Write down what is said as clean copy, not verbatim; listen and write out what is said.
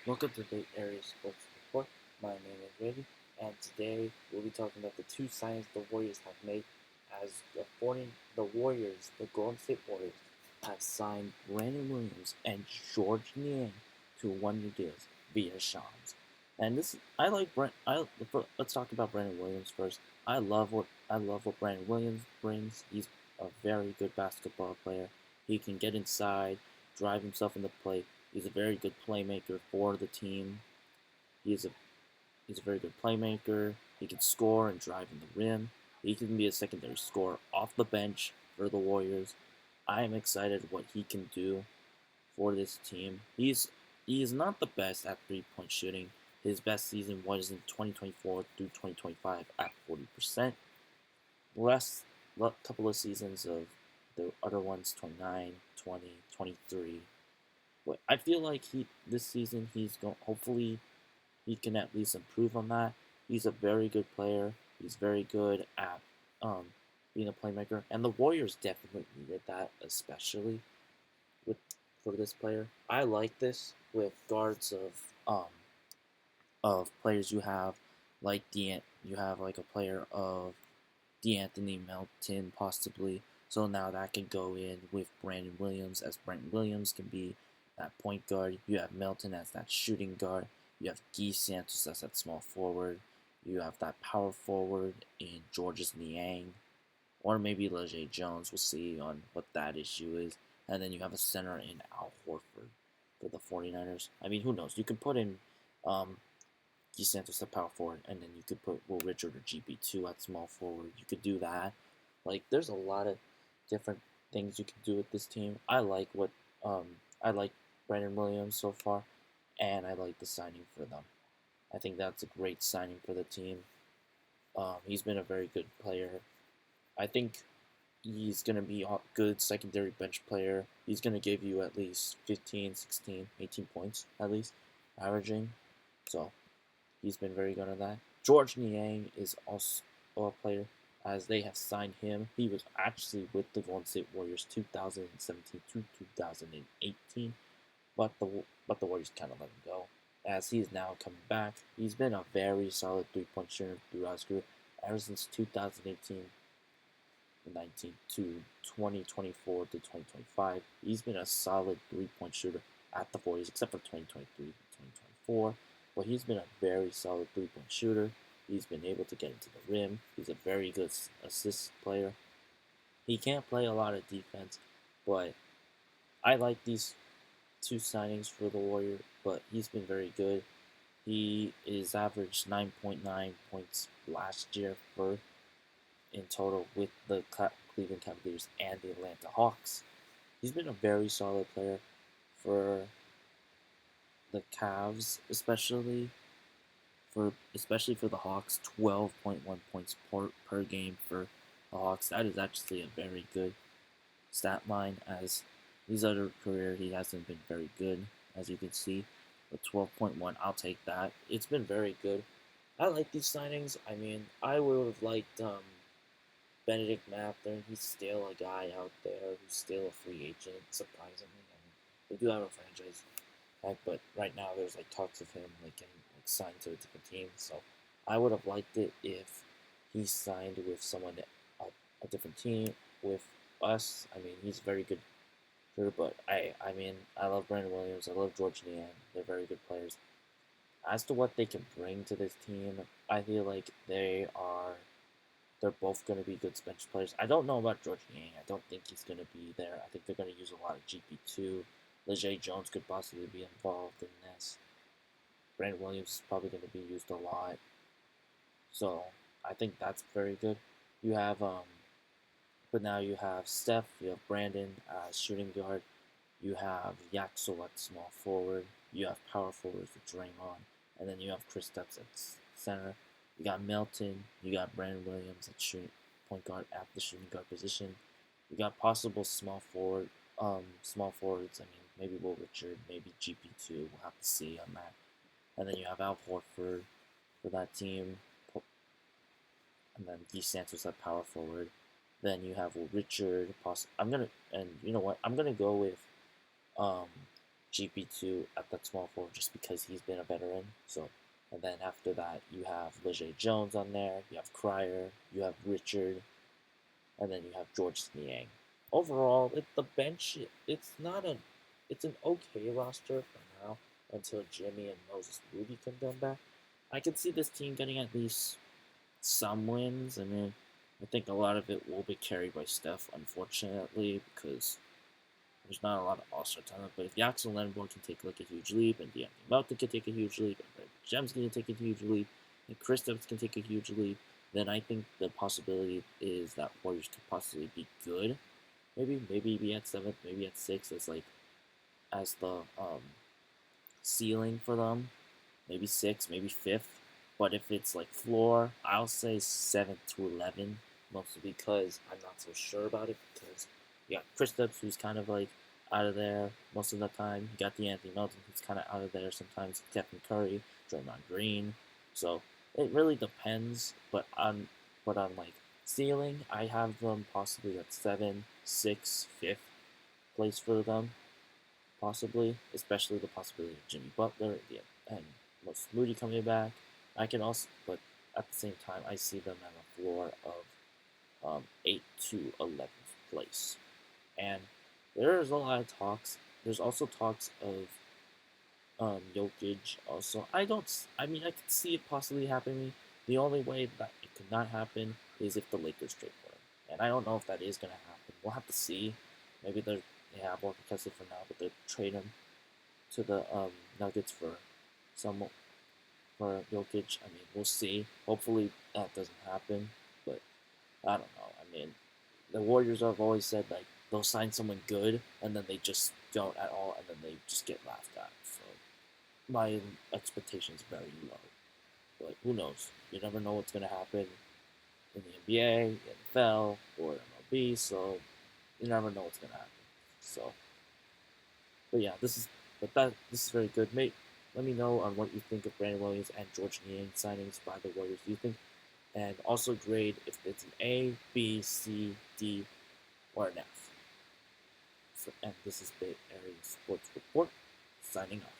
Welcome to the Area Sports Report. My name is Reggie, and today we'll be talking about the two signings the Warriors have made. As the Warriors, the Golden State Warriors, have signed Brandon Williams and George Niang to one-year deals via Shams. And this, I like Brent. Let's talk about Brandon Williams first. I love what Brandon Williams brings. He's a very good basketball player. He can get inside, drive himself in the play. He's a very good playmaker for the team. He's a he's a very good playmaker. He can score and drive in the rim. He can be a secondary scorer off the bench for the Warriors. I am excited what he can do for this team. He is not the best at 3-point shooting. His best season was in 2024 through 2025 at 40%. Last couple of seasons of the other ones 29, 20, 23. But I feel like this season he's going. Hopefully, he can at least improve on that. He's a very good player. He's very good at being a playmaker, and the Warriors definitely needed that, especially with for this player. I like this with guards of players you have like you have like a player of D'Anthony Melton possibly. So now that can go in with Brandon Williams, as Brandon Williams can be that point guard. You have Melton as that shooting guard. You have Guy Santos as that small forward. You have that power forward in Georges Niang. Or maybe Leger Jones. We'll see on what that issue is. And then you have a center in Al Horford for the 49ers. I mean, who knows? You could put in um, Guy Santos at power forward, and then you could put Will Richard or GB2 at small forward. You could do that. Like, there's a lot of different things you can do with this team. Um, I like Brandon Williams so far, and I like the signing for them. I think that's a great signing for the team. He's been a very good player. I think he's going to be a good secondary bench player. He's going to give you at least 15, 16, 18 points at least, averaging. So he's been very good at that. George Niang is also a player, as they have signed him. He was actually with the Golden State Warriors 2017 to 2018, but the Warriors kind of let him go, as he is now coming back. He's been a very solid 3-point shooter throughout his career, ever since 2018 19 to 2024 to 2025. He's been a solid 3-point shooter at the Warriors, except for 2023 to 2024. But he's been a very solid 3-point shooter. He's been able to get into the rim. He's a very good assist player. He can't play a lot of defense, but I like these two signings for the Warrior. But he's been very good. He is averaged 9.9 points last year for in total with the Cleveland Cavaliers and the Atlanta Hawks. He's been a very solid player for the Cavs, especially for the Hawks. 12.1 points per game for the Hawks. That is actually a very good stat line, as his other career he hasn't been very good, as you can see. But 12.1, I'll take that. It's been very good. I like these signings. I mean, I would have liked Benedict Mathurin. He's still a guy out there who's still a free agent, surprisingly. I mean, they do have a franchise tag, but right now there's like talks of him like getting like signed to a different team. So I would have liked it if he signed with someone a different team with us. I mean, he's a very good player, but I mean, I love Brandon Williams. I love George Niang. They're very good players. As to what they can bring to this team, I feel like they're both going to be good bench players. I don't know about George Niang. I don't think he's going to be there. I think they're going to use a lot of GP2. Leger Jones could possibly be involved in this. Brandon Williams is probably going to be used a lot. So I think that's very good. You have, but now you have Steph, you have Brandon as shooting guard, you have Yaxel at small forward, you have power forwards with Draymond, and then you have Chris Stepps at center. You got Melton, you got Brandon Williams at point guard at the shooting guard position. You got possible small forwards. I mean, maybe Will Richard, maybe GP2. We'll have to see on that. And then you have Al Horford for that team, and then Guy Santos at power forward. Then you have Will Richard. And you know what? I'm gonna go with um, GP2 at that small forward just because he's been a veteran. So, and then after that, you have Leger Jones on there, you have Cryer, you have Richard, and then you have George Niang. Overall, the bench, it's an okay roster for now until Jimmy and Moses Moody come back. I can see this team getting at least some wins. I mean, I think a lot of it will be carried by Steph, unfortunately, because there's not a lot of all-star talent. But if Jackson Lenborg can take like a huge leap, and De'Anthony Melton can take a huge leap, and Brad Jem's going to take a huge leap, and Kristaps can take a huge leap, then I think the possibility is that Warriors could possibly be good. Maybe be at seventh, maybe at sixth as the ceiling for them. Maybe sixth, maybe fifth. But if it's like floor, I'll say 7th to 11, mostly because I'm not so sure about it. Because you got Kristaps, who's kind of like out of there most of the time. You got De'Anthony Melton, who's kind of out of there sometimes. Stephen Curry, Draymond Green. So it really depends. But on like ceiling, I have them possibly at 7, 6, 5th place for them, possibly, especially the possibility of Jimmy Butler and Moses Moody coming back. I can also, but at the same time, I see them at a floor of 8 to 11th place. And there's a lot of talks. There's also talks of Jokic also. I mean, I could see it possibly happening. The only way that it could not happen is if the Lakers trade for him. And I don't know if that is going to happen. We'll have to see. Maybe they have more contested for now, but they'll trade him to the Nuggets some for Jokic. I mean, we'll see. Hopefully that doesn't happen, but I don't know. I mean, the Warriors have always said like they'll sign someone good and then they just don't at all, and then they just get laughed at. So my expectations are very low. But who knows? You never know what's gonna happen in the NBA, the NFL, or MLB. So you never know what's gonna happen. So, but yeah, this is very good, mate. Let me know on what you think of Brandon Williams and George Niang signings by the Warriors. Do you think? And also grade if it's an A, B, C, D, or an F. And this is Bay Area Sports Report, signing off.